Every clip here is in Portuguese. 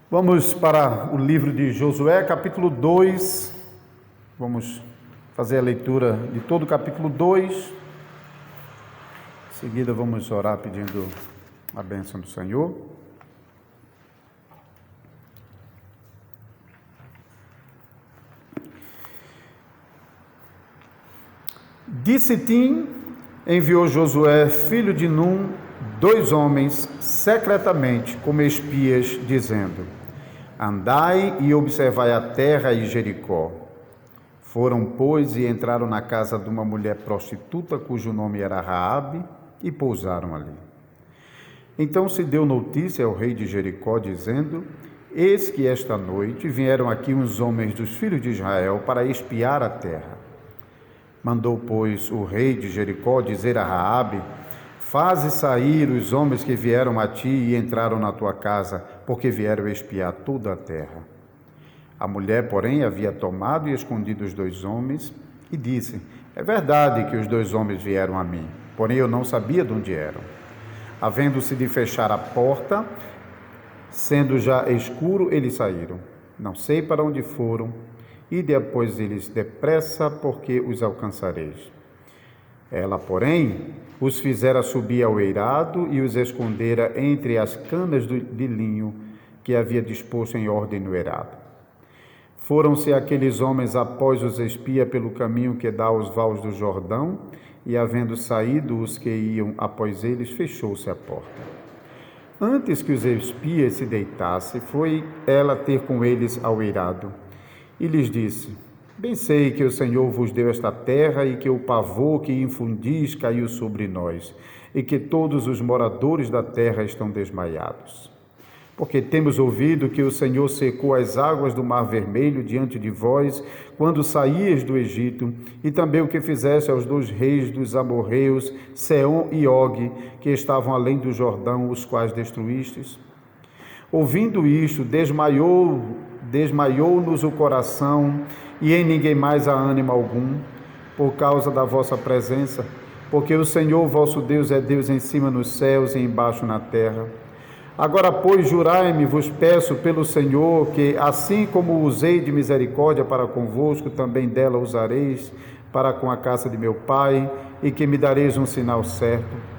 Vamos para o livro de Josué, capítulo 2. Vamos fazer a leitura de todo o capítulo 2. Em seguida, vamos orar pedindo a bênção do Senhor. De Sitim enviou Josué, filho de Num, 2 homens secretamente como espias, dizendo: Andai e observai a terra e Jericó. Foram, pois, e entraram na casa de uma mulher prostituta, cujo nome era Raabe, e pousaram ali. Então se deu notícia ao rei de Jericó, dizendo: Eis que esta noite vieram aqui uns homens dos filhos de Israel para espiar a terra. Mandou, pois, o rei de Jericó dizer a Raabe: Faze sair os homens que vieram a ti e entraram na tua casa, porque vieram espiar toda a terra. A mulher, porém, havia tomado e escondido os 2 homens e disse: É verdade que os 2 homens vieram a mim, porém eu não sabia de onde eram. Havendo-se de fechar a porta, sendo já escuro, eles saíram. Não sei para onde foram, ide após eles depressa, porque os alcançareis. Ela, porém, os fizera subir ao eirado e os escondera entre as canas de linho que havia disposto em ordem no eirado. Foram-se aqueles homens após os espias pelo caminho que dá aos vales do Jordão, e havendo saído os que iam após eles, fechou-se a porta. Antes que os espias se deitassem, foi ela ter com eles ao eirado, e lhes disse: Bem sei que o Senhor vos deu esta terra e que o pavor que infundis caiu sobre nós, e que todos os moradores da terra estão desmaiados. Porque temos ouvido que o Senhor secou as águas do Mar Vermelho diante de vós, quando saíeis do Egito, e também o que fizeste aos 2 reis dos amorreus, Seom e Og, que estavam além do Jordão, os quais destruístes. Ouvindo isto, desmaiou-nos o coração, e em ninguém mais há ânimo algum, por causa da vossa presença, porque o Senhor vosso Deus é Deus em cima nos céus e embaixo na terra. Agora, pois, jurai-me, vos peço pelo Senhor, que assim como usei de misericórdia para convosco, também dela usareis para com a casa de meu pai, e que me dareis um sinal certo,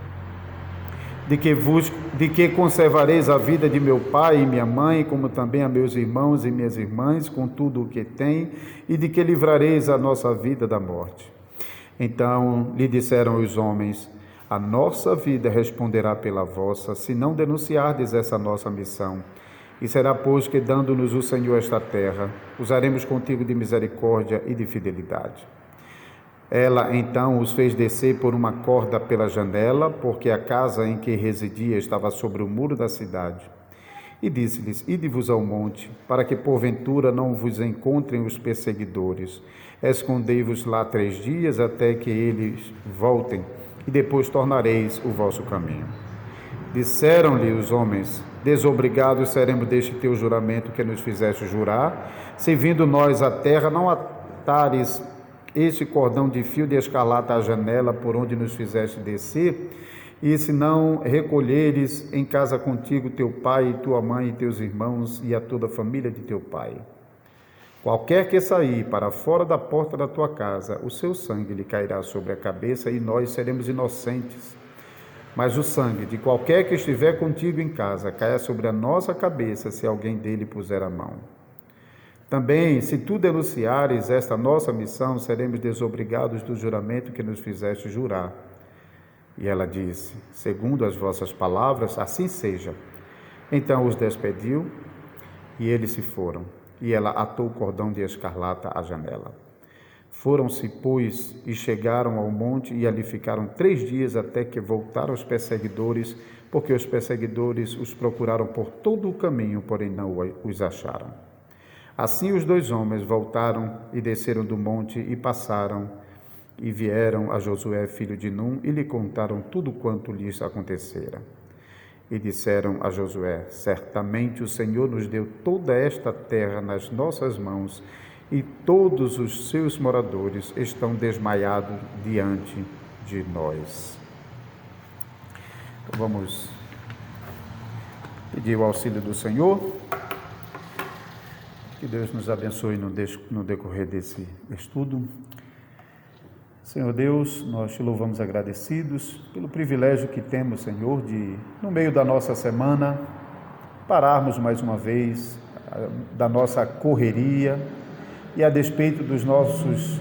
de que conservareis a vida de meu pai e minha mãe, como também a meus irmãos e minhas irmãs, com tudo o que têm, e de que livrareis a nossa vida da morte. Então lhe disseram os homens: A nossa vida responderá pela vossa, se não denunciardes essa nossa missão. E será, pois, que, dando-nos o Senhor esta terra, usaremos contigo de misericórdia e de fidelidade. Ela então os fez descer por uma corda pela janela, porque a casa em que residia estava sobre o muro da cidade. E disse-lhes: Ide-vos ao monte, para que porventura não vos encontrem os perseguidores. Escondei-vos lá 3 dias, até que eles voltem, e depois tornareis o vosso caminho. Disseram-lhe os homens: Desobrigados seremos deste teu juramento que nos fizeste jurar, se vindo nós à terra, não atares este cordão de fio de escarlata à janela por onde nos fizeste descer, e se não recolheres em casa contigo teu pai e tua mãe e teus irmãos e a toda a família de teu pai. Qualquer que sair para fora da porta da tua casa, o seu sangue lhe cairá sobre a cabeça e nós seremos inocentes. Mas o sangue de qualquer que estiver contigo em casa caia sobre a nossa cabeça se alguém dele puser a mão. Também, se tu denunciares esta nossa missão, seremos desobrigados do juramento que nos fizeste jurar. E ela disse: Segundo as vossas palavras, assim seja. Então os despediu e eles se foram. E ela atou o cordão de escarlata à janela. Foram-se, pois, e chegaram ao monte e ali ficaram 3 dias até que voltaram os perseguidores, porque os perseguidores os procuraram por todo o caminho, porém não os acharam. Assim os 2 homens voltaram e desceram do monte e passaram e vieram a Josué, filho de Num, e lhe contaram tudo quanto lhes acontecera. E disseram a Josué: Certamente o Senhor nos deu toda esta terra nas nossas mãos, e todos os seus moradores estão desmaiados diante de nós. Então vamos pedir o auxílio do Senhor. Que Deus nos abençoe no decorrer desse estudo. Senhor Deus, nós te louvamos agradecidos pelo privilégio que temos, Senhor, de, no meio da nossa semana, pararmos mais uma vez da nossa correria e a despeito dos nossos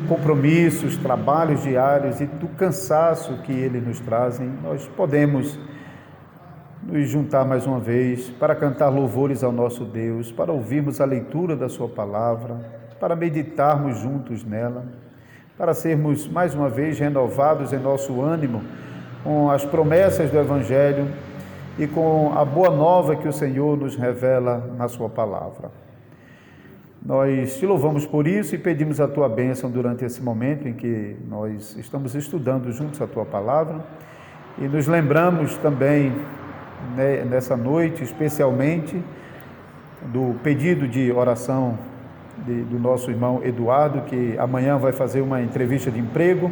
compromissos, trabalhos diários e do cansaço que eles nos trazem, nós podemos nos juntar mais uma vez para cantar louvores ao nosso Deus, para ouvirmos a leitura da sua palavra, para meditarmos juntos nela, para sermos mais uma vez renovados em nosso ânimo com as promessas do Evangelho e com a boa nova que o Senhor nos revela na sua palavra. Nós te louvamos por isso e pedimos a tua bênção durante esse momento em que nós estamos estudando juntos a tua palavra e nos lembramos também nessa noite, especialmente, do pedido de oração do nosso irmão Eduardo, que amanhã vai fazer uma entrevista de emprego,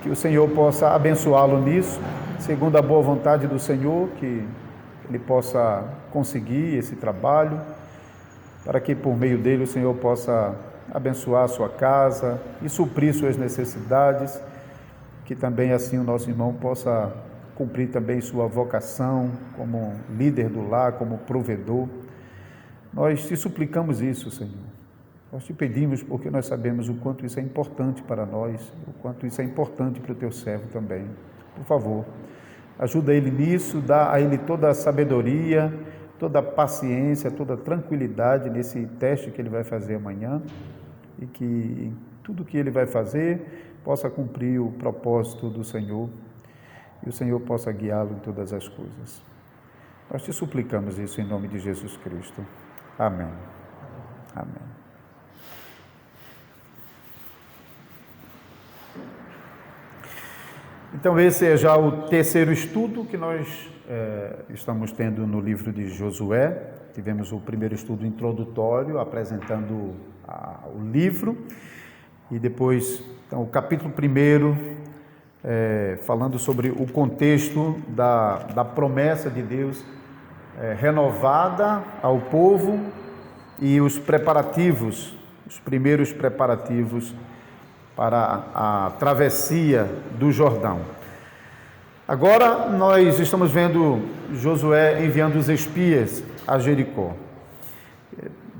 que o Senhor possa abençoá-lo nisso, segundo a boa vontade do Senhor, que ele possa conseguir esse trabalho, para que por meio dele o Senhor possa abençoar a sua casa e suprir suas necessidades, que também assim o nosso irmão possa cumprir também sua vocação como líder do lar, como provedor. Nós te suplicamos isso, Senhor. Nós te pedimos porque nós sabemos o quanto isso é importante para nós, o quanto isso é importante para o teu servo também. Por favor, ajuda ele nisso, dá a ele toda a sabedoria, toda a paciência, toda a tranquilidade nesse teste que ele vai fazer amanhã e que tudo que ele vai fazer possa cumprir o propósito do Senhor e o Senhor possa guiá-lo em todas as coisas. Nós te suplicamos isso em nome de Jesus Cristo. Amém. Amém. Então esse é já o terceiro estudo que nós estamos tendo no livro de Josué. Tivemos o primeiro estudo introdutório, apresentando o livro, e depois então, o capítulo 1, falando sobre o contexto da promessa de Deus renovada ao povo e os preparativos, os primeiros preparativos para a travessia do Jordão. Agora nós estamos vendo Josué enviando os espias a Jericó.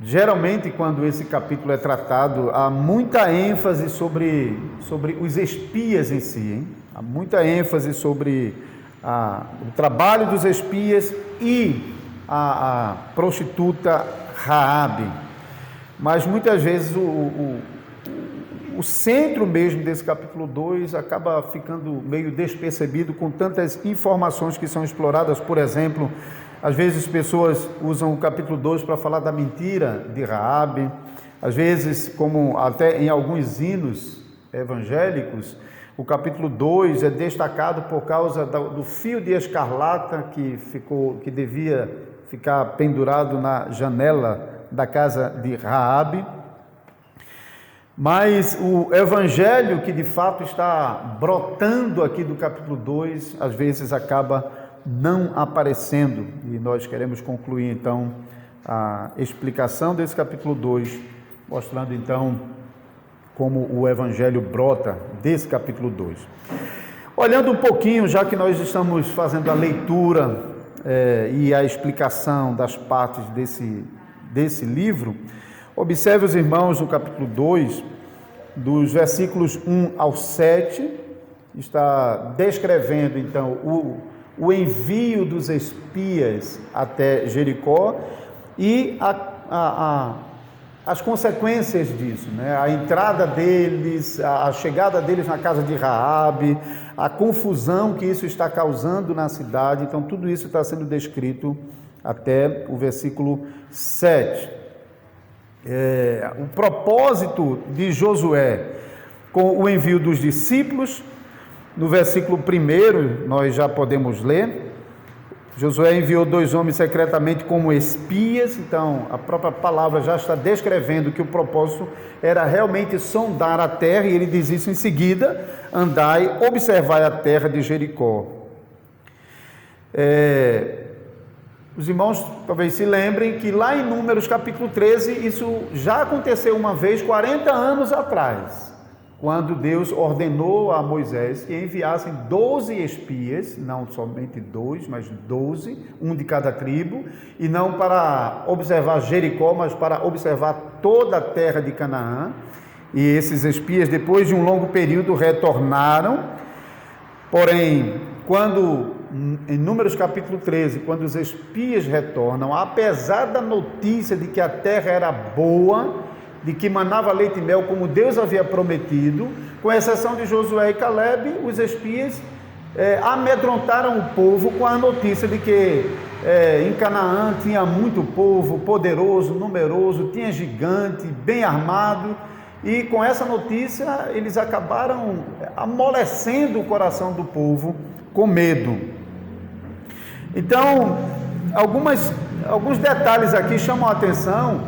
Geralmente, quando esse capítulo é tratado, há muita ênfase sobre os espias em si, hein? Há muita ênfase sobre o trabalho dos espias e a prostituta Raabe. Mas muitas vezes o centro mesmo desse capítulo 2 acaba ficando meio despercebido com tantas informações que são exploradas. Por exemplo, às vezes pessoas usam o capítulo 2 para falar da mentira de Raabe, às vezes, como até em alguns hinos evangélicos, o capítulo 2 é destacado por causa do fio de escarlata que devia ficar pendurado na janela da casa de Raabe. Mas o evangelho que de fato está brotando aqui do capítulo 2, às vezes acaba não aparecendo, e nós queremos concluir então a explicação desse capítulo 2, mostrando então como o evangelho brota desse capítulo 2. Olhando um pouquinho, já que nós estamos fazendo a leitura e a explicação das partes desse livro, observe os irmãos no capítulo 2, dos versículos 1 ao 7, está descrevendo então o envio dos espias até Jericó e as consequências disso, né? A entrada deles, a chegada deles na casa de Raabe, a confusão que isso está causando na cidade. Então tudo isso está sendo descrito até o versículo 7. O propósito de Josué com o envio dos discípulos, no versículo 1 nós já podemos ler: Josué enviou 2 homens secretamente como espias, então a própria palavra já está descrevendo que o propósito era realmente sondar a terra, e ele diz isso em seguida: andai, observai a terra de Jericó. Os irmãos talvez se lembrem que lá em Números capítulo 13, isso já aconteceu uma vez, 40 anos atrás, quando Deus ordenou a Moisés que enviassem 12 espias, não somente 2, mas 12, um de cada tribo, e não para observar Jericó, mas para observar toda a terra de Canaã. E esses espias, depois de um longo período, retornaram. Porém, em Números capítulo 13, quando os espias retornam, apesar da notícia de que a terra era boa, de que manava leite e mel, como Deus havia prometido, com exceção de Josué e Caleb, os espias amedrontaram o povo com a notícia de que em Canaã tinha muito povo, poderoso, numeroso, tinha gigante, bem armado, e com essa notícia eles acabaram amolecendo o coração do povo com medo. Então, alguns detalhes aqui chamam a atenção,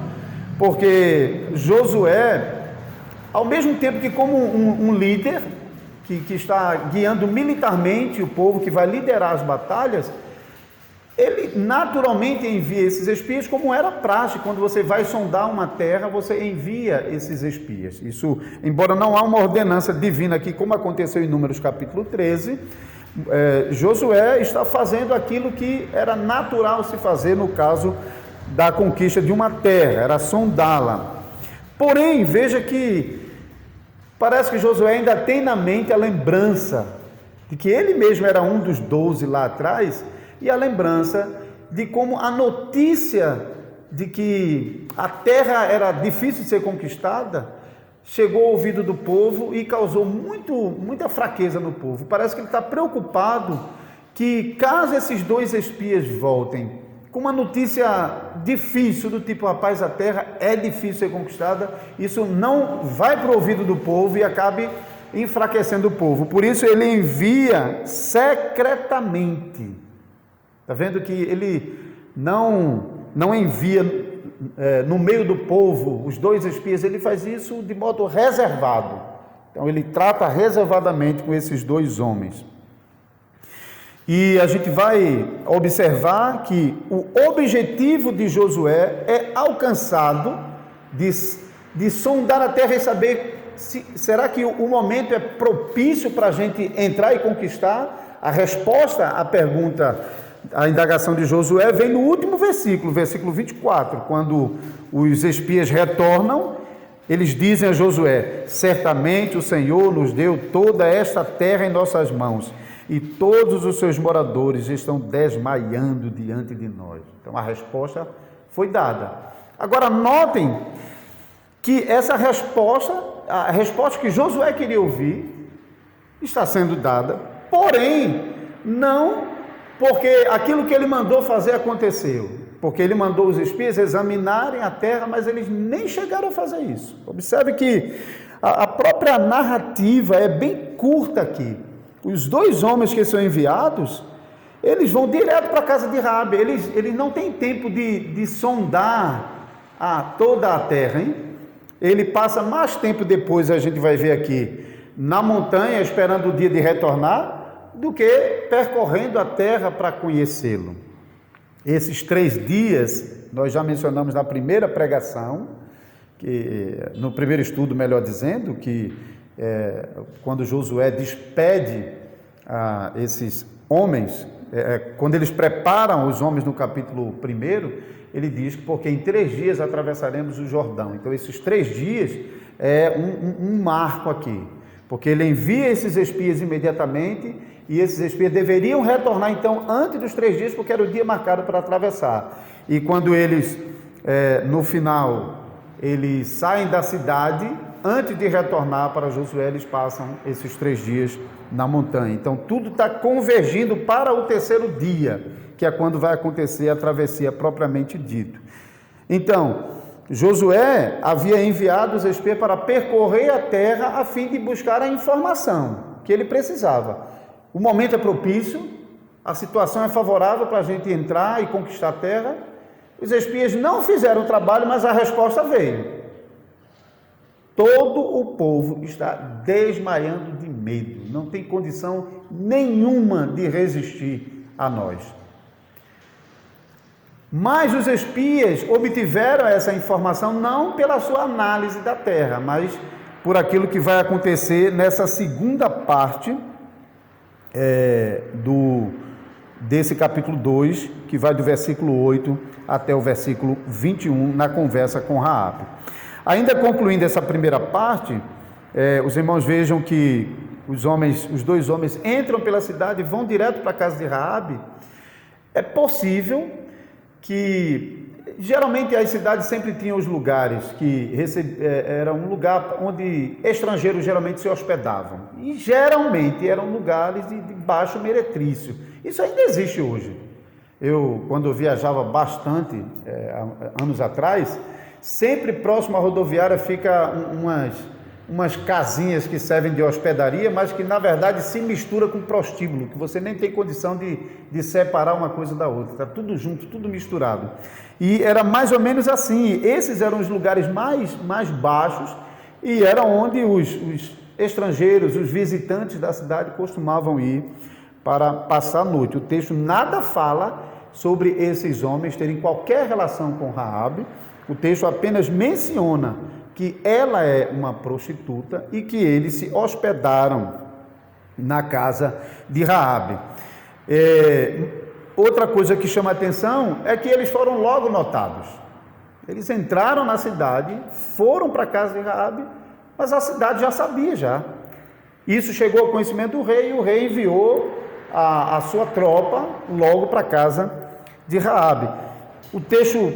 porque Josué, ao mesmo tempo que como um líder que está guiando militarmente o povo, que vai liderar as batalhas, ele naturalmente envia esses espias, como era praxe. Quando você vai sondar uma terra, você envia esses espias. Isso, embora não há uma ordenança divina aqui, como aconteceu em Números capítulo 13, Josué está fazendo aquilo que era natural se fazer no caso da conquista de uma terra, era sondá-la. Porém, veja que parece que Josué ainda tem na mente a lembrança de que ele mesmo era um dos 12 lá atrás, e a lembrança de como a notícia de que a terra era difícil de ser conquistada chegou ao ouvido do povo e causou muita fraqueza no povo. Parece que ele está preocupado que, caso esses 2 espias voltem com uma notícia difícil, do tipo: rapaz, a terra é difícil ser conquistada, isso não vai para o ouvido do povo e acabe enfraquecendo o povo. Por isso ele envia secretamente. Está vendo que ele não envia no meio do povo os 2 espias, ele faz isso de modo reservado. Então ele trata reservadamente com esses 2 homens. E a gente vai observar que o objetivo de Josué é alcançado de sondar a terra e saber será que o momento é propício para a gente entrar e conquistar. A resposta à pergunta, a indagação de Josué, vem no último versículo 24, quando os espias retornam. Eles dizem a Josué: certamente o Senhor nos deu toda esta terra em nossas mãos, e todos os seus moradores estão desmaiando diante de nós. Então a resposta foi dada. Agora notem que essa resposta, a resposta que Josué queria ouvir, está sendo dada, porém não porque aquilo que ele mandou fazer aconteceu, porque ele mandou os espias examinarem a terra, mas eles nem chegaram a fazer isso. Observe que a própria narrativa é bem curta aqui. Os 2 homens que são enviados, eles vão direto para a casa de Raabe. Eles não têm tempo de sondar toda a terra, hein? Ele passa mais tempo depois, a gente vai ver aqui, na montanha, esperando o dia de retornar, do que percorrendo a terra para conhecê-lo. Esses 3 dias, nós já mencionamos na primeira pregação, no primeiro estudo, melhor dizendo, que quando Josué despede esses homens, quando eles preparam os homens no capítulo 1, ele diz que porque em 3 dias atravessaremos o Jordão. Então esses 3 dias é um marco aqui, porque ele envia esses espias imediatamente, e esses espias deveriam retornar então antes dos 3 dias, porque era o dia marcado para atravessar. E quando eles, no final, eles saem da cidade, antes de retornar para Josué, eles passam esses 3 dias na montanha. Então tudo está convergindo para o 3º dia, que é quando vai acontecer a travessia propriamente dito. Então, Josué havia enviado os espias para percorrer a terra a fim de buscar a informação que ele precisava. O momento é propício, a situação é favorável para a gente entrar e conquistar a terra. Os espias não fizeram o trabalho, mas a resposta veio. Todo o povo está desmaiando de medo, não tem condição nenhuma de resistir a nós. Mas os espias obtiveram essa informação não pela sua análise da terra, mas por aquilo que vai acontecer nessa segunda parte desse capítulo 2, que vai do versículo 8 até o versículo 21, na conversa com Raabe. Ainda concluindo essa primeira parte, os irmãos vejam que os dois homens entram pela cidade e vão direto para a casa de Raabe. É possível que, geralmente, as cidades sempre tinham os lugares que era um lugar onde estrangeiros geralmente se hospedavam. E geralmente eram lugares de baixo meretrício. Isso ainda existe hoje. Quando eu viajava bastante, anos atrás, sempre próximo à rodoviária fica umas casinhas que servem de hospedaria, mas que na verdade se mistura com prostíbulo, que você nem tem condição de separar uma coisa da outra, está tudo junto, tudo misturado. E era mais ou menos assim, esses eram os lugares mais baixos e era onde os estrangeiros, os visitantes da cidade costumavam ir para passar a noite. O texto nada fala sobre esses homens terem qualquer relação com Raabe. O texto apenas menciona que ela é uma prostituta e que eles se hospedaram na casa de Raabe. Outra coisa que chama a atenção é que eles foram logo notados. Eles entraram na cidade, foram para a casa de Raabe, mas a cidade já sabia já. Isso chegou ao conhecimento do rei e o rei enviou a sua tropa logo para a casa de Raabe. O texto,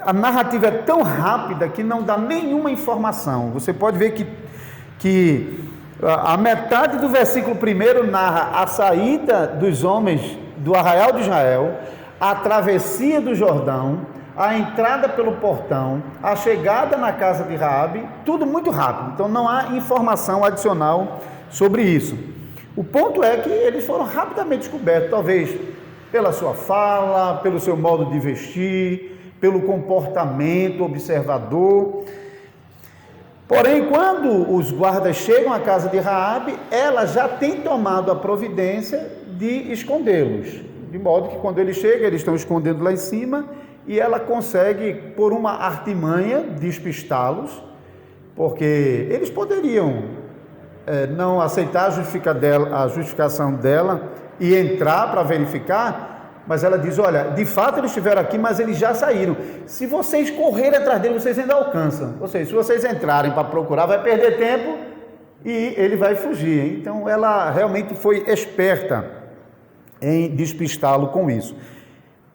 a narrativa é tão rápida que não dá nenhuma informação. Você pode ver que a metade do versículo 1 narra a saída dos homens do arraial de Israel, a travessia do Jordão, a entrada pelo portão, a chegada na casa de Raabe, tudo muito rápido. Então não há informação adicional sobre isso. O ponto é que eles foram rapidamente descobertos, talvez pela sua fala, pelo seu modo de vestir, pelo comportamento observador. Porém, quando os guardas chegam à casa de Raabe, ela já tem tomado a providência de escondê-los, de modo que quando eles chegam, eles estão escondendo lá em cima, e ela consegue, por uma artimanha, despistá-los, porque eles poderiam não aceitar a justificação dela e entrar para verificar, mas ela diz, olha, de fato eles estiveram aqui, mas eles já saíram. Se vocês correrem atrás dele, vocês ainda alcançam. Ou seja, se vocês entrarem para procurar, vai perder tempo e ele vai fugir. Então ela realmente foi esperta em despistá-lo com isso.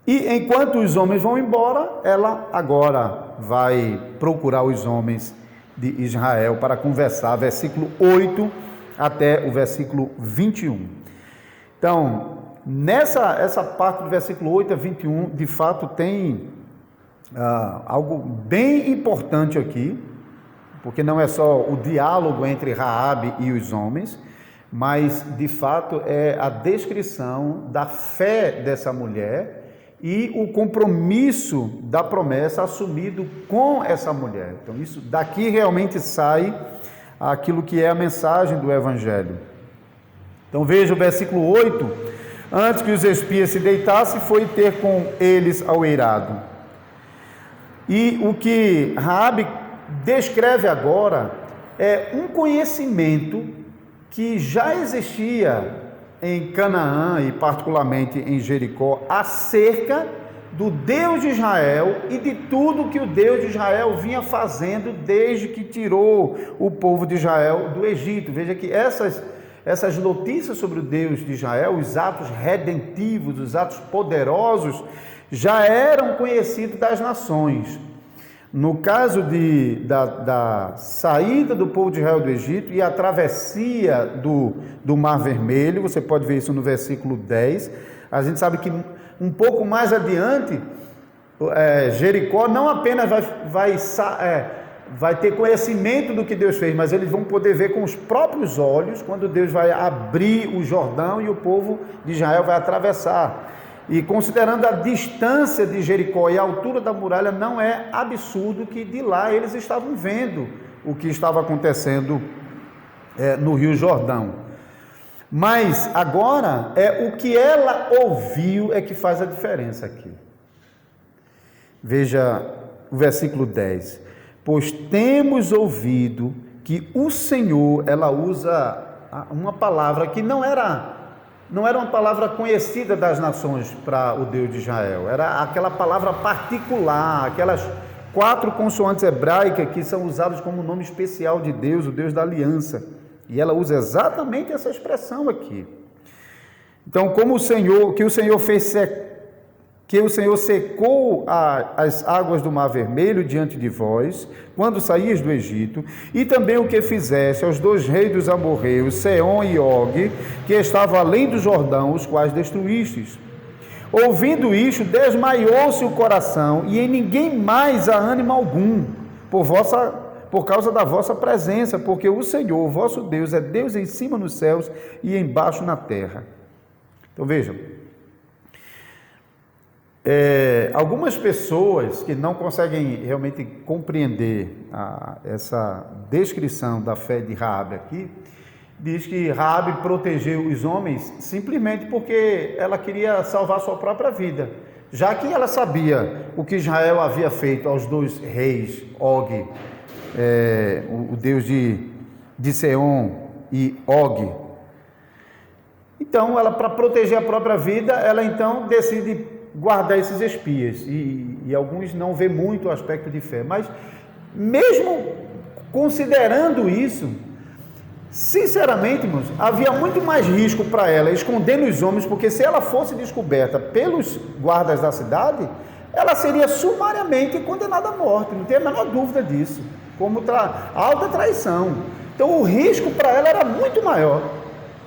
E enquanto os homens vão embora, ela agora vai procurar os homens de Israel para conversar, versículo 8 até o versículo 21. Então, essa parte do versículo 8 a 21, de fato, tem algo bem importante aqui, porque não é só o diálogo entre Raabe e os homens, mas, de fato, é a descrição da fé dessa mulher e o compromisso da promessa assumido com essa mulher. Então, isso daqui realmente sai aquilo que é a mensagem do Evangelho. Então, veja o versículo 8. Antes que os espias se deitassem, foi ter com eles ao eirado. E o que Raabe descreve agora é um conhecimento que já existia em Canaã e particularmente em Jericó, acerca do Deus de Israel e de tudo que o Deus de Israel vinha fazendo desde que tirou o povo de Israel do Egito. Veja que essas notícias sobre o Deus de Israel, os atos redentivos, os atos poderosos, já eram conhecidos das nações. No caso da saída do povo de Israel do Egito e a travessia do Mar Vermelho, você pode ver isso no versículo 10, a gente sabe que um pouco mais adiante, Jericó não apenas vai ter conhecimento do que Deus fez, mas eles vão poder ver com os próprios olhos quando Deus vai abrir o Jordão e o povo de Israel vai atravessar. E considerando a distância de Jericó e a altura da muralha, não é absurdo que de lá eles estavam vendo o que estava acontecendo no Rio Jordão. Mas agora o que ela ouviu é que faz a diferença aqui. Veja o versículo 10. Pois temos ouvido que o Senhor, ela usa uma palavra que não era uma palavra conhecida das nações para o Deus de Israel, era aquela palavra particular, aquelas 4 consoantes hebraicas que são usadas como nome especial de Deus, o Deus da aliança, e ela usa exatamente essa expressão aqui. Então, como que o Senhor secou as águas do Mar Vermelho diante de vós, quando saías do Egito, e também o que fizeste aos 2 reis dos amorreus, Seom e Og, que estavam além do Jordão, os quais destruístes. Ouvindo isto, desmaiou-se o coração, e em ninguém mais há ânimo algum, por causa da vossa presença, porque o Senhor, vosso Deus, é Deus em cima nos céus e embaixo na terra. Então vejam, algumas pessoas que não conseguem realmente compreender essa descrição da fé de Raabe aqui, diz que Raabe protegeu os homens simplesmente porque ela queria salvar sua própria vida, já que ela sabia o que Israel havia feito aos 2 reis, Og, o Deus de Seom e Og. Então, ela, para proteger a própria vida, ela então decide guardar esses espias, e alguns não vê muito o aspecto de fé, mas mesmo considerando isso, sinceramente, irmãos, havia muito mais risco para ela escondendo os homens, porque se ela fosse descoberta pelos guardas da cidade, ela seria sumariamente condenada à morte, não tem a menor dúvida disso, como alta traição. Então o risco para ela era muito maior.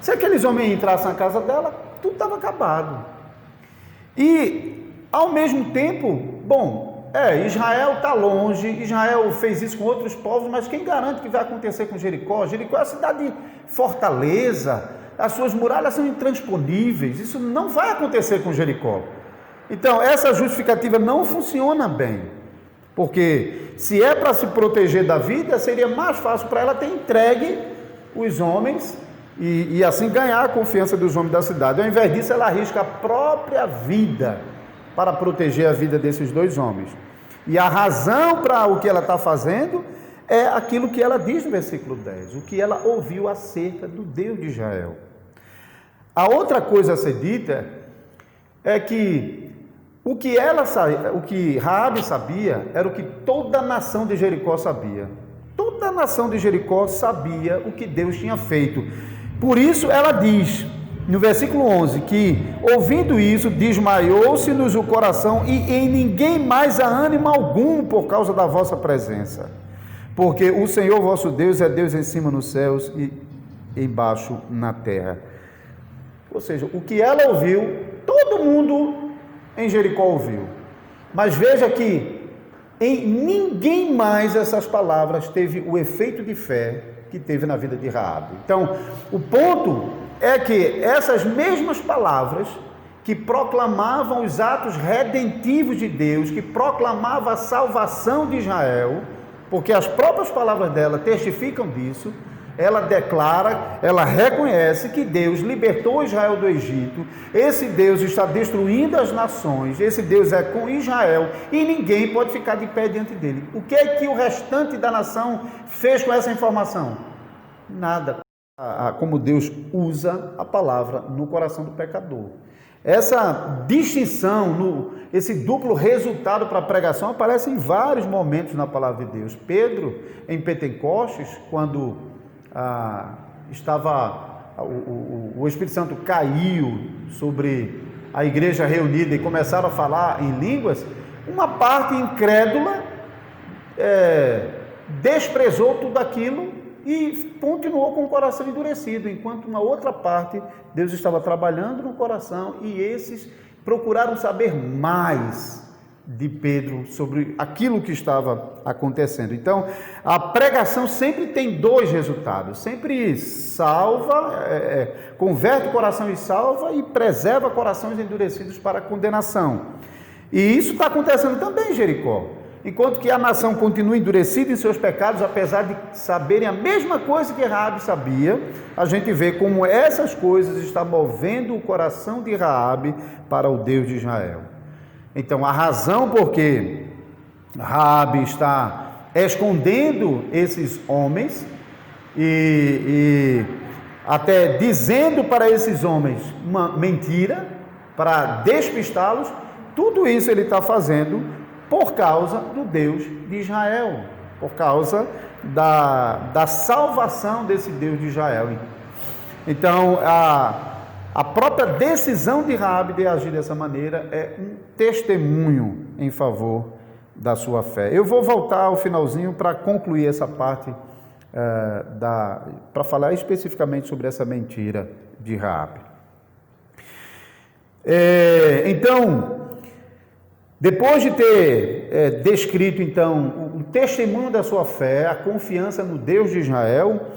Se aqueles homens entrassem na casa dela, tudo estava acabado. E, ao mesmo tempo, Israel está longe, Israel fez isso com outros povos, mas quem garante que vai acontecer com Jericó? Jericó é uma cidade fortaleza, as suas muralhas são intransponíveis, isso não vai acontecer com Jericó. Então, essa justificativa não funciona bem, porque se é para se proteger da vida, seria mais fácil para ela ter entregue os homens e assim ganhar a confiança dos homens da cidade. Ao invés disso, ela arrisca a própria vida para proteger a vida desses 2 homens. E a razão para o que ela está fazendo é aquilo que ela diz no versículo 10, o que ela ouviu acerca do Deus de Israel. A outra coisa a ser dita é que o que Raabe sabia era o que toda a nação de Jericó sabia. Toda a nação de Jericó sabia o que Deus tinha feito. Por isso ela diz, no versículo 11, que ouvindo isso, desmaiou-se-nos o coração e em ninguém mais há ânimo algum por causa da vossa presença. Porque o Senhor vosso Deus é Deus em cima nos céus e embaixo na terra. Ou seja, o que ela ouviu, todo mundo em Jericó ouviu. Mas veja que em ninguém mais essas palavras teve o efeito de fé que teve na vida de Raabe. Então, o ponto é que essas mesmas palavras que proclamavam os atos redentivos de Deus, que proclamavam a salvação de Israel, porque as próprias palavras dela testificam disso, ela declara, ela reconhece que Deus libertou Israel do Egito, esse Deus está destruindo as nações, esse Deus é com Israel e ninguém pode ficar de pé diante dele. O que é que o restante da nação fez com essa informação? Nada. Como Deus usa a palavra no coração do pecador. Essa distinção, esse duplo resultado para a pregação aparece em vários momentos na palavra de Deus. Pedro, em Pentecostes, quando o Espírito Santo caiu sobre a igreja reunida e começaram a falar em línguas, uma parte incrédula desprezou tudo aquilo e continuou com o coração endurecido, enquanto uma outra parte, Deus estava trabalhando no coração e esses procuraram saber mais de Pedro sobre aquilo que estava acontecendo. Então, a pregação sempre tem dois resultados, sempre salva, converte o coração e salva, e preserva corações endurecidos para a condenação. E isso está acontecendo também em Jericó. Enquanto que a nação continua endurecida em seus pecados, apesar de saberem a mesma coisa que Raabe sabia, a gente vê como essas coisas estão movendo o coração de Raabe para o Deus de Israel. Então, a razão por que Raabe está escondendo esses homens e até dizendo para esses homens uma mentira para despistá-los, tudo isso ele está fazendo por causa do Deus de Israel, por causa da salvação desse Deus de Israel. Então, a própria decisão de Raabe de agir dessa maneira é um testemunho em favor da sua fé. Eu vou voltar ao finalzinho para concluir essa parte, para falar especificamente sobre essa mentira de Raabe. Então, depois de ter descrito, então, o testemunho da sua fé, a confiança no Deus de Israel,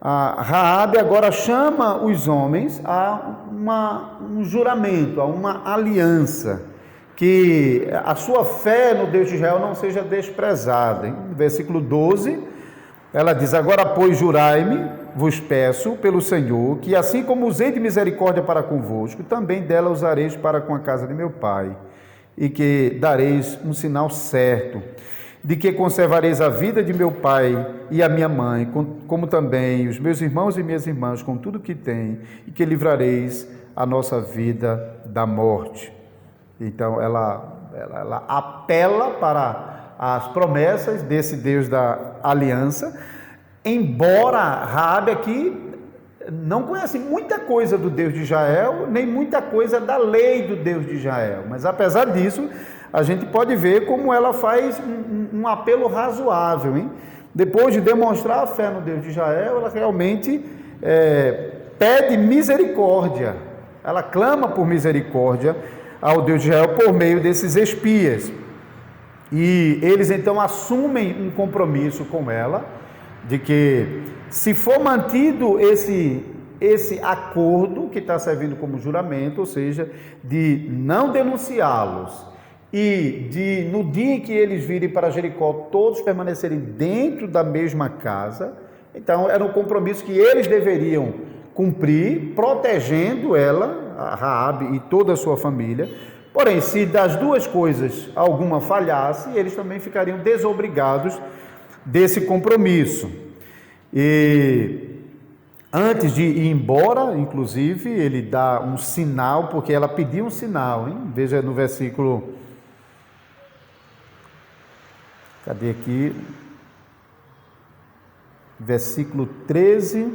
Raabe agora chama os homens a um juramento, a uma aliança, que a sua fé no Deus de Israel não seja desprezada. No versículo 12, ela diz: agora, pois, jurai-me, vos peço, pelo Senhor, que assim como usei de misericórdia para convosco, também dela usareis para com a casa de meu pai, e que dareis um sinal certo, de que conservareis a vida de meu pai e a minha mãe, como também os meus irmãos e minhas irmãs, com tudo que têm, e que livrareis a nossa vida da morte. Então, ela apela para as promessas desse Deus da aliança, embora Raabe aqui não conhece muita coisa do Deus de Israel, nem muita coisa da lei do Deus de Israel, mas apesar disso, a gente pode ver como ela faz um apelo razoável, hein? Depois de demonstrar a fé no Deus de Israel, ela realmente pede misericórdia, ela clama por misericórdia ao Deus de Israel por meio desses espias, e eles então assumem um compromisso com ela, de que se for mantido esse acordo que está servindo como juramento, ou seja, de não denunciá-los e de, no dia em que eles virem para Jericó, todos permanecerem dentro da mesma casa, então era um compromisso que eles deveriam cumprir, protegendo ela, a Raabe e toda a sua família. Porém, se das duas coisas alguma falhasse, eles também ficariam desobrigados desse compromisso. E antes de ir embora, inclusive, ele dá um sinal, porque ela pediu um sinal, hein? Veja no versículo, cadê aqui? Versículo 13,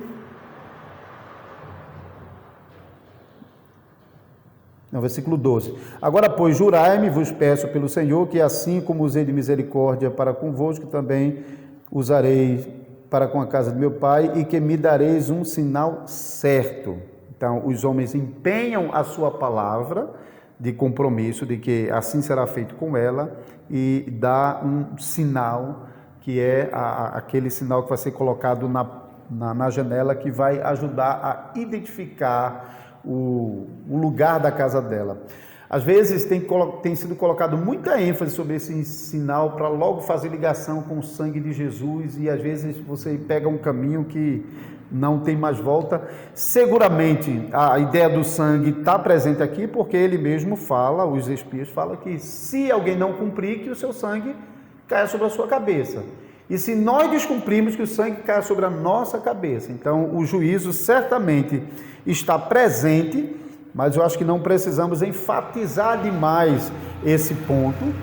não, versículo 12. Agora, pois, jurai-me, vos peço pelo Senhor, que assim como usei de misericórdia para convosco, também usarei para com a casa de meu pai, e que me dareis um sinal certo. Então, os homens empenham a sua palavra de compromisso, de que assim será feito com ela, e dá um sinal, que é aquele sinal que vai ser colocado na janela, que vai ajudar a identificar o lugar da casa dela. Às vezes tem sido colocado muita ênfase sobre esse sinal para logo fazer ligação com o sangue de Jesus, e às vezes você pega um caminho que não tem mais volta. Seguramente a ideia do sangue está presente aqui, porque ele mesmo fala, os espias falam que se alguém não cumprir, que o seu sangue caia sobre a sua cabeça. E se nós descumprimos, que o sangue caia sobre a nossa cabeça. Então o juízo certamente está presente, mas eu acho que não precisamos enfatizar demais esse ponto,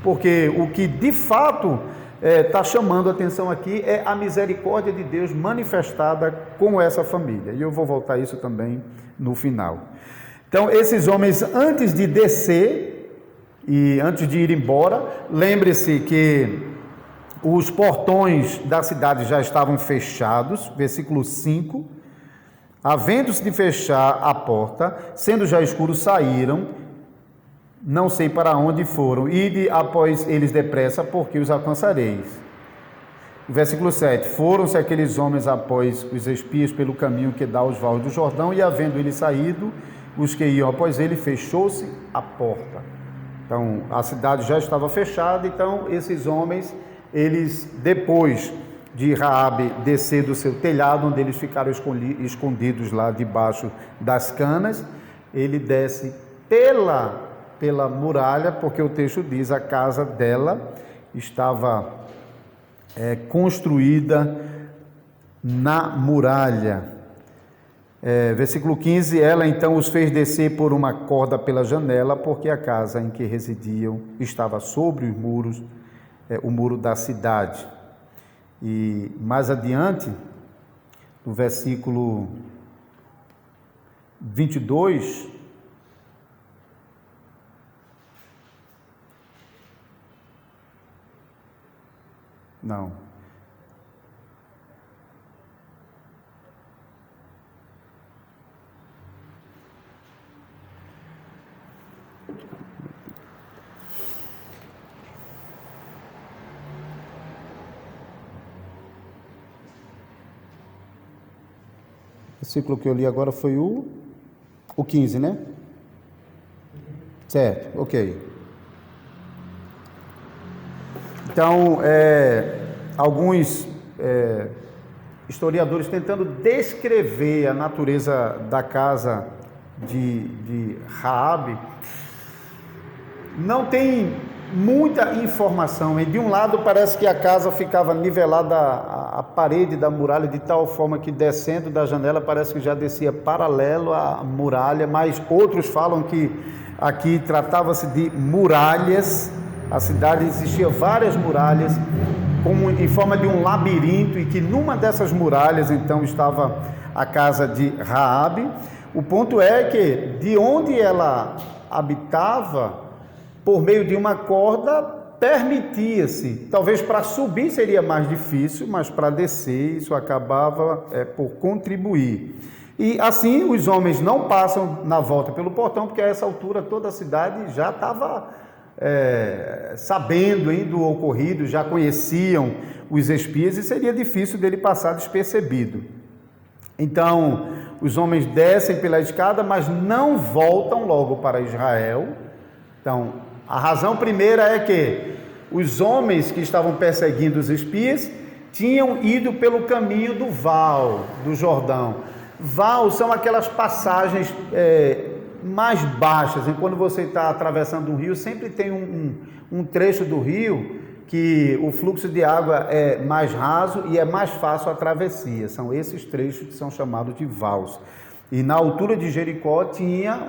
porque o que de fato está chamando a atenção aqui é a misericórdia de Deus manifestada com essa família. E eu vou voltar a isso também no final. Então, esses homens, antes de descer e antes de ir embora, lembre-se que os portões da cidade já estavam fechados, versículo 5. Havendo-se de fechar a porta, sendo já escuro, saíram não sei para onde foram, ide após eles depressa, porque os alcançareis. Versículo 7, foram-se aqueles homens após os espias pelo caminho que dá aos vales do Jordão, e havendo ele saído, os que iam após ele, fechou-se a porta. Então, a cidade já estava fechada, então esses homens, eles, depois de Raabe descer do seu telhado, onde eles ficaram escondidos lá debaixo das canas, ele desce pela muralha, porque o texto diz, a casa dela estava construída na muralha. Versículo 15, ela então os fez descer por uma corda pela janela, porque a casa em que residiam estava sobre os muros, o muro da cidade. E mais adiante, no versículo 22, não, o versículo que eu li agora foi o 15, né? Certo, ok. Então, alguns historiadores tentando descrever a natureza da casa de Raabe, não tem muita informação. E de um lado parece que a casa ficava nivelada à parede da muralha, de tal forma que descendo da janela parece que já descia paralelo à muralha, mas outros falam que aqui tratava-se de muralhas. A cidade existia várias muralhas, como em forma de um labirinto, e que numa dessas muralhas então estava a casa de Raabe. O ponto é que de onde ela habitava, por meio de uma corda, permitia-se. Talvez para subir seria mais difícil, mas para descer isso acabava por contribuir. E assim os homens não passam na volta pelo portão, porque a essa altura toda a cidade já estava sabendo do ocorrido, já conheciam os espias e seria difícil dele passar despercebido. Então os homens descem pela escada, mas não voltam logo para Israel. Então a razão primeira é que os homens que estavam perseguindo os espias tinham ido pelo caminho do Val, do Jordão. Val são aquelas passagens mais baixas. E quando você está atravessando um rio, sempre tem um trecho do rio que o fluxo de água é mais raso e é mais fácil a travessia. São esses trechos que são chamados de vals. E na altura de Jericó tinha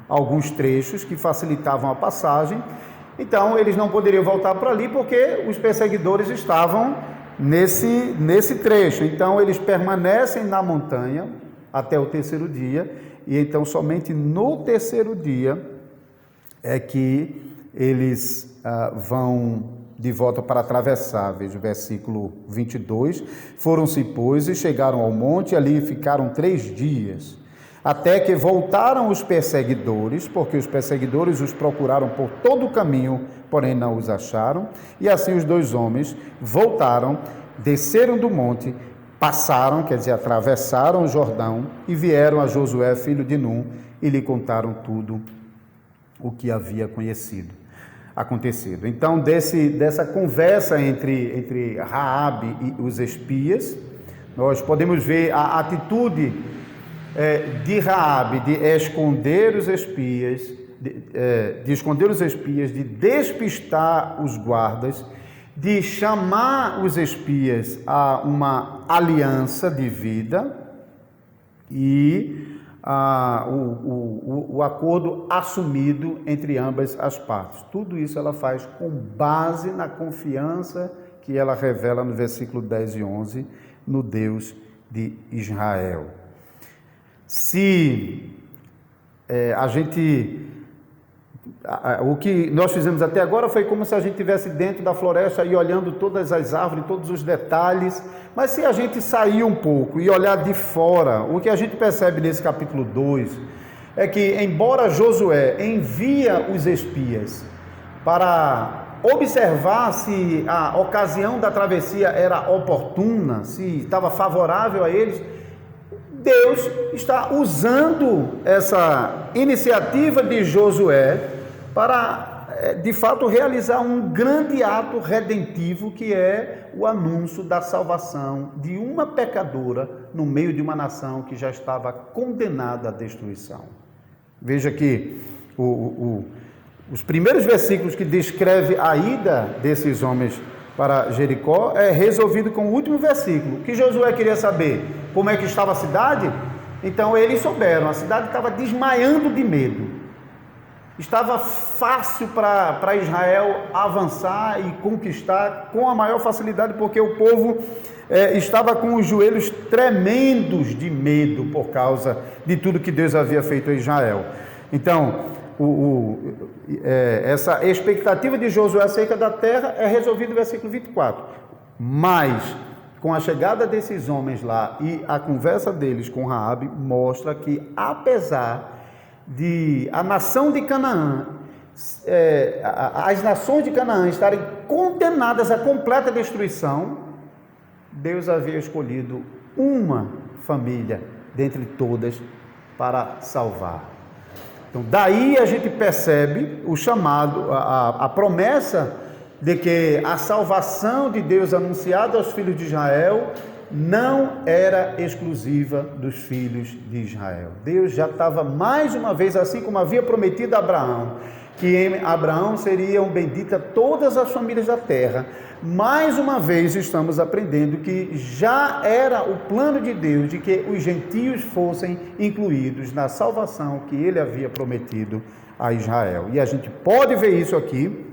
alguns trechos que facilitavam a passagem. Então eles não poderiam voltar por ali porque os perseguidores estavam nesse trecho. Então eles permanecem na montanha até o terceiro dia, e então somente no terceiro dia é que eles vão de volta para atravessar. Veja o versículo 22, foram-se, pois, e chegaram ao monte, ali ficaram 3 dias, até que voltaram os perseguidores, porque os perseguidores os procuraram por todo o caminho, porém não os acharam, e assim os 2 homens voltaram, desceram do monte, passaram, quer dizer, atravessaram o Jordão, e vieram a Josué, filho de Num, e lhe contaram tudo o que havia acontecido. Então, dessa conversa entre Raabe e os espias, nós podemos ver a atitude de Raabe de esconder os espias, de despistar os guardas, de chamar os espias a uma aliança de vida e o acordo assumido entre ambas as partes. Tudo isso ela faz com base na confiança que ela revela no versículo 10 e 11 no Deus de Israel. Se o que nós fizemos até agora foi como se a gente estivesse dentro da floresta e olhando todas as árvores, todos os detalhes, mas se a gente sair um pouco e olhar de fora, o que a gente percebe nesse capítulo 2 é que, embora Josué envia os espias para observar se a ocasião da travessia era oportuna, se estava favorável a eles, Deus está usando essa iniciativa de Josué para, de fato, realizar um grande ato redentivo, que é o anúncio da salvação de uma pecadora no meio de uma nação que já estava condenada à destruição. Veja que os primeiros versículos que descreve a ida desses homens para Jericó é resolvido com o último versículo. O que Josué queria saber? Como é que estava a cidade? Então eles souberam, a cidade estava desmaiando de medo. Estava fácil para Israel avançar e conquistar com a maior facilidade, porque o povo estava com os joelhos tremendos de medo por causa de tudo que Deus havia feito a Israel. Então, essa expectativa de Josué acerca da terra é resolvida no versículo 24. Mas, com a chegada desses homens lá e a conversa deles com Raabe, mostra que, apesar de a nação de Canaã, as nações de Canaã estarem condenadas à completa destruição, Deus havia escolhido uma família dentre todas para salvar. Então, daí a gente percebe o chamado, a promessa de que a salvação de Deus anunciada aos filhos de Israel não era exclusiva dos filhos de Israel. Deus já estava mais uma vez, assim como havia prometido a Abraão, que em Abraão seriam benditas todas as famílias da terra. Mais uma vez estamos aprendendo que já era o plano de Deus de que os gentios fossem incluídos na salvação que ele havia prometido a Israel. E a gente pode ver isso aqui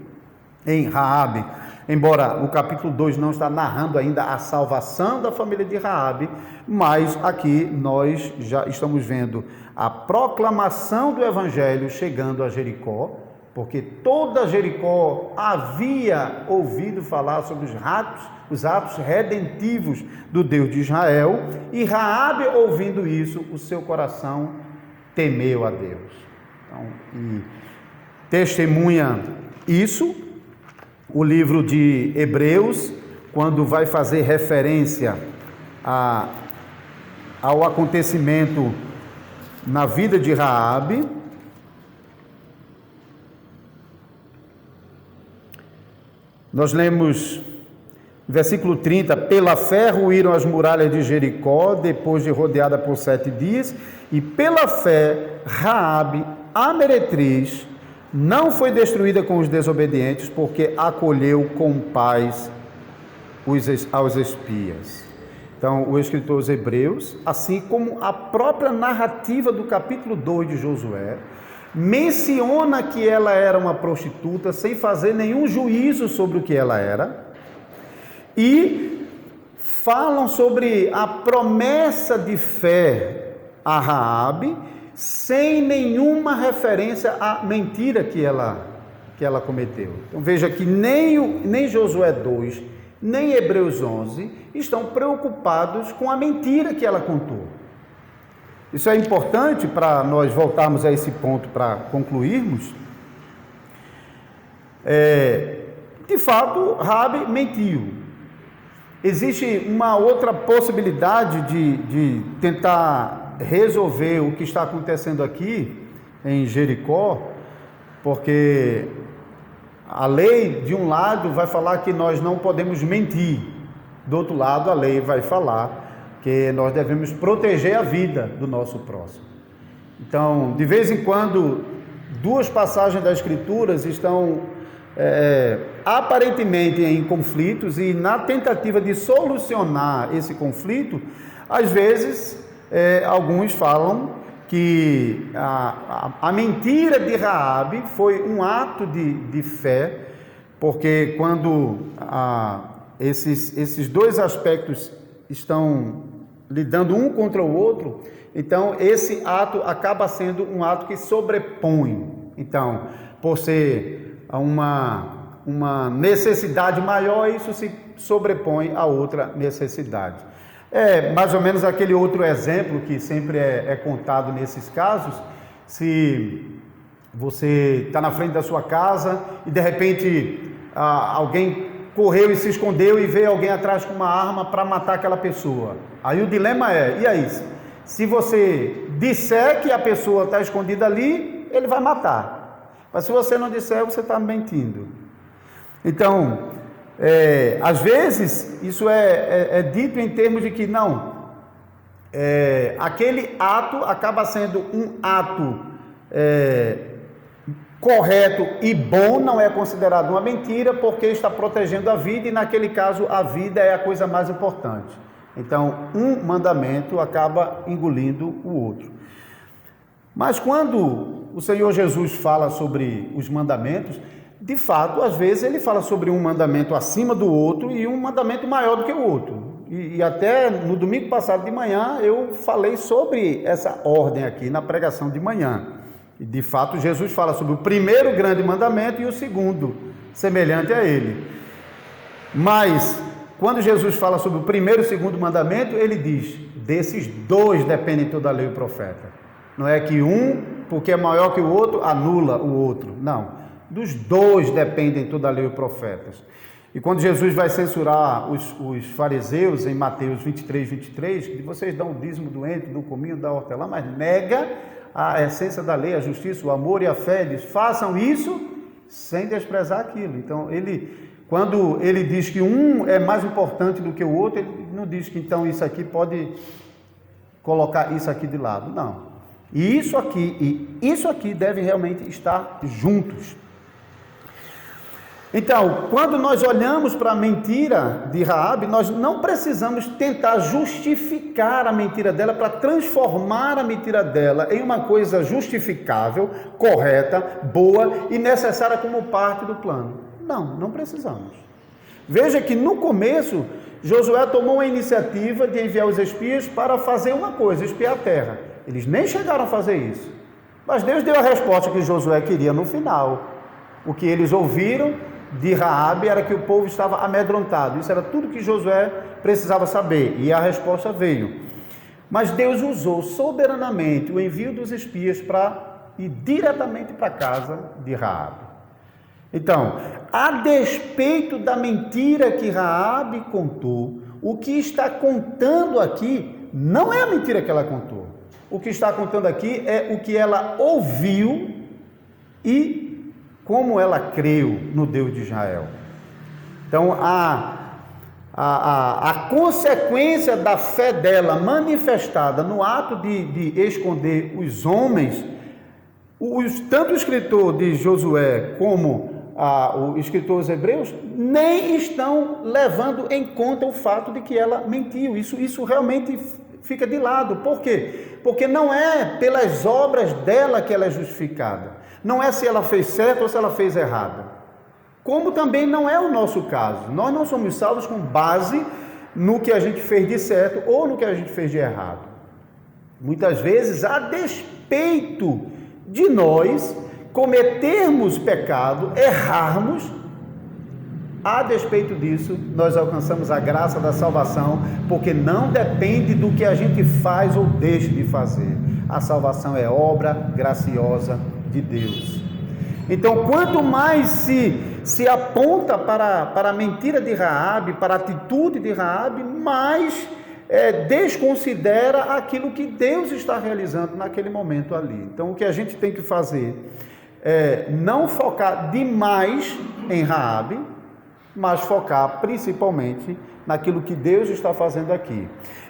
em Raabe, embora o capítulo 2 não está narrando ainda a salvação da família de Raabe, mas aqui nós já estamos vendo a proclamação do evangelho chegando a Jericó, porque toda Jericó havia ouvido falar sobre os atos redentivos do Deus de Israel, e Raabe, ouvindo isso, o seu coração temeu a Deus. Então, e testemunha isso o livro de Hebreus, quando vai fazer referência ao acontecimento na vida de Raabe. Nós lemos, versículo 30, pela fé ruíram as muralhas de Jericó, depois de rodeada por 7 dias, e pela fé Raabe, a meretriz, não foi destruída com os desobedientes, porque acolheu com paz aos espias. Então, o escritor aos Hebreus, assim como a própria narrativa do capítulo 2 de Josué, menciona que ela era uma prostituta, sem fazer nenhum juízo sobre o que ela era, e falam sobre a promessa de fé a Raabe, sem nenhuma referência à mentira que ela cometeu. Então veja que nem Josué 2, nem Hebreus 11 estão preocupados com a mentira que ela contou. Isso é importante para nós voltarmos a esse ponto para concluirmos. De fato, Raabe mentiu. Existe uma outra possibilidade de tentar resolver o que está acontecendo aqui em Jericó, porque a lei, de um lado, vai falar que nós não podemos mentir, do outro lado, a lei vai falar que nós devemos proteger a vida do nosso próximo. Então, de vez em quando, duas passagens das Escrituras estão aparentemente em conflitos, e na tentativa de solucionar esse conflito, às vezes alguns falam que a mentira de Raabe foi um ato de fé, porque quando esses dois aspectos estão lidando um contra o outro, então esse ato acaba sendo um ato que sobrepõe. Então, por ser uma necessidade maior, isso se sobrepõe a outra necessidade. Mais ou menos aquele outro exemplo que sempre é contado nesses casos. se você está na frente da sua casa e de repente alguém correu e se escondeu e veio alguém atrás com uma arma para matar aquela pessoa. Aí o dilema é, e aí? Se você disser que a pessoa está escondida ali, ele vai matar. Mas se você não disser, você está mentindo. Então, às vezes, isso é dito em termos de que não, aquele ato acaba sendo um ato correto e bom, não é considerado uma mentira, porque está protegendo a vida, e naquele caso a vida é a coisa mais importante. Então, um mandamento acaba engolindo o outro. Mas quando o Senhor Jesus fala sobre os mandamentos, de fato, às vezes ele fala sobre um mandamento acima do outro e um mandamento maior do que o outro. E até no domingo passado de manhã eu falei sobre essa ordem aqui na pregação de manhã. E de fato Jesus fala sobre o primeiro grande mandamento e o segundo, semelhante a ele. Mas quando Jesus fala sobre o primeiro e o segundo mandamento, ele diz, desses dois dependem toda a lei e o profeta. Não é que um, porque é maior que o outro, anula o outro. Não, dos dois dependem toda a lei e os profetas. E quando Jesus vai censurar os fariseus em Mateus 23, 23, que vocês dão o dízimo do entre, do cominho, da hortelã, mas nega a essência da lei, a justiça, o amor e a fé, ele diz, façam isso sem desprezar aquilo. Então, quando ele diz que um é mais importante do que o outro, ele não diz que então isso aqui pode colocar isso aqui de lado, não. E isso aqui devem realmente estar juntos. Então, quando nós olhamos para a mentira de Raabe, nós não precisamos tentar justificar a mentira dela para transformar a mentira dela em uma coisa justificável, correta, boa e necessária como parte do plano. Não precisamos. Veja que no começo, Josué tomou a iniciativa de enviar os espias para fazer uma coisa, espiar a terra. Eles nem chegaram a fazer isso. Mas Deus deu a resposta que Josué queria no final. O que eles ouviram de Raabe era que o povo estava amedrontado. Isso era tudo que Josué precisava saber. E a resposta veio. Mas Deus usou soberanamente o envio dos espias para ir diretamente para a casa de Raabe. Então, a despeito da mentira que Raabe contou, o que está contando aqui não é a mentira que ela contou. O que está contando aqui é o que ela ouviu e como ela creu no Deus de Israel. Então, a consequência da fé dela manifestada no ato de esconder os homens, tanto o escritor de Josué como o escritor dos Hebreus nem estão levando em conta o fato de que ela mentiu. Isso realmente fica de lado. Por quê? Porque não é pelas obras dela que ela é justificada. Não é se ela fez certo ou se ela fez errado. Como também não é o nosso caso. Nós não somos salvos com base no que a gente fez de certo ou no que a gente fez de errado. Muitas vezes, a despeito de nós cometermos pecado, errarmos, a despeito disso, nós alcançamos a graça da salvação, porque não depende do que a gente faz ou deixa de fazer. A salvação é obra graciosa de Deus. Então, quanto mais se aponta para a mentira de Raabe, para a atitude de Raabe, mais desconsidera aquilo que Deus está realizando naquele momento ali. Então, o que a gente tem que fazer é não focar demais em Raabe, mas focar principalmente naquilo que Deus está fazendo aqui.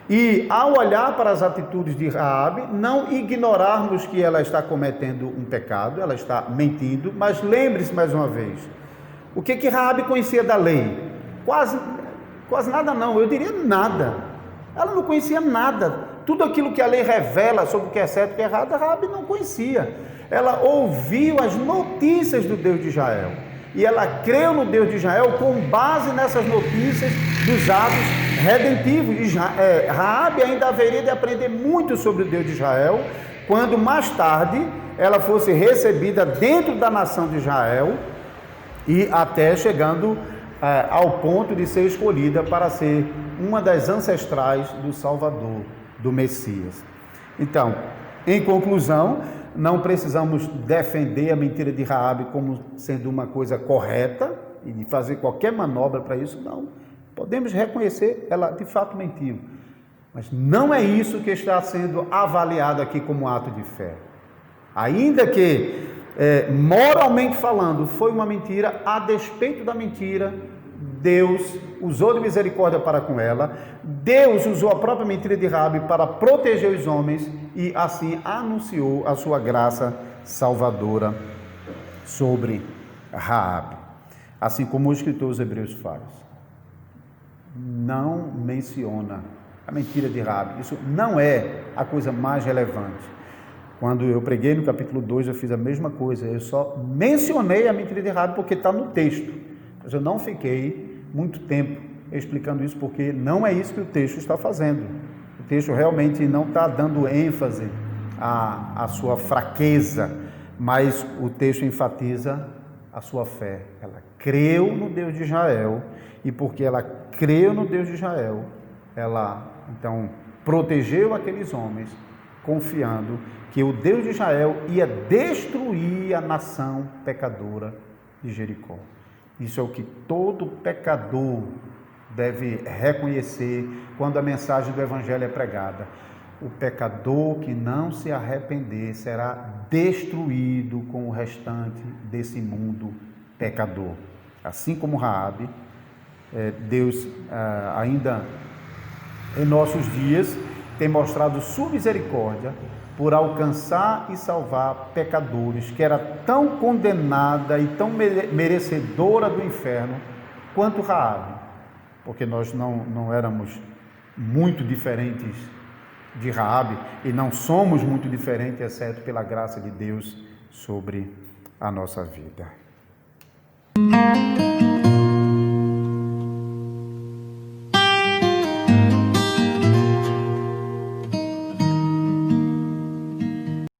E ao olhar para as atitudes de Raabe, não ignorarmos que ela está cometendo um pecado, ela está mentindo, mas lembre-se mais uma vez, o que Raabe conhecia da lei? Quase nada não, eu diria nada. Ela não conhecia nada. Tudo aquilo que a lei revela sobre o que é certo e o que é errado, Raabe não conhecia. Ela ouviu as notícias do Deus de Israel. E ela creu no Deus de Israel com base nessas notícias dos atos redentivos. Raabe ainda haveria de aprender muito sobre o Deus de Israel, quando mais tarde ela fosse recebida dentro da nação de Israel e até chegando ao ponto de ser escolhida para ser uma das ancestrais do Salvador, do Messias. Então, em conclusão, não precisamos defender a mentira de Raabe como sendo uma coisa correta e de fazer qualquer manobra para isso, não. Podemos reconhecer, ela de fato mentiu. Mas não é isso que está sendo avaliado aqui como ato de fé. Ainda que, moralmente falando, foi uma mentira, a despeito da mentira, Deus usou de misericórdia para com ela, Deus usou a própria mentira de Raabe para proteger os homens e assim anunciou a sua graça salvadora sobre Raabe. Assim como o escritor dos Hebreus faz. Não menciona a mentira de Raabe, isso não é a coisa mais relevante. Quando eu preguei no capítulo 2, eu fiz a mesma coisa, eu só mencionei a mentira de Raabe porque está no texto, mas eu não fiquei muito tempo explicando isso, porque não é isso que o texto está fazendo. O texto realmente não está dando ênfase à sua fraqueza, mas o texto enfatiza a sua fé. Ela creu no Deus de Israel, e porque ela creu no Deus de Israel, ela então protegeu aqueles homens, confiando que o Deus de Israel ia destruir a nação pecadora de Jericó. Isso é o que todo pecador deve reconhecer quando a mensagem do Evangelho é pregada. O pecador que não se arrepender será destruído com o restante desse mundo pecador. Assim como Raabe, Deus ainda em nossos dias tem mostrado sua misericórdia por alcançar e salvar pecadores que era tão condenada e tão merecedora do inferno quanto Raabe, porque nós não éramos muito diferentes de Raabe e não somos muito diferentes, exceto pela graça de Deus sobre a nossa vida.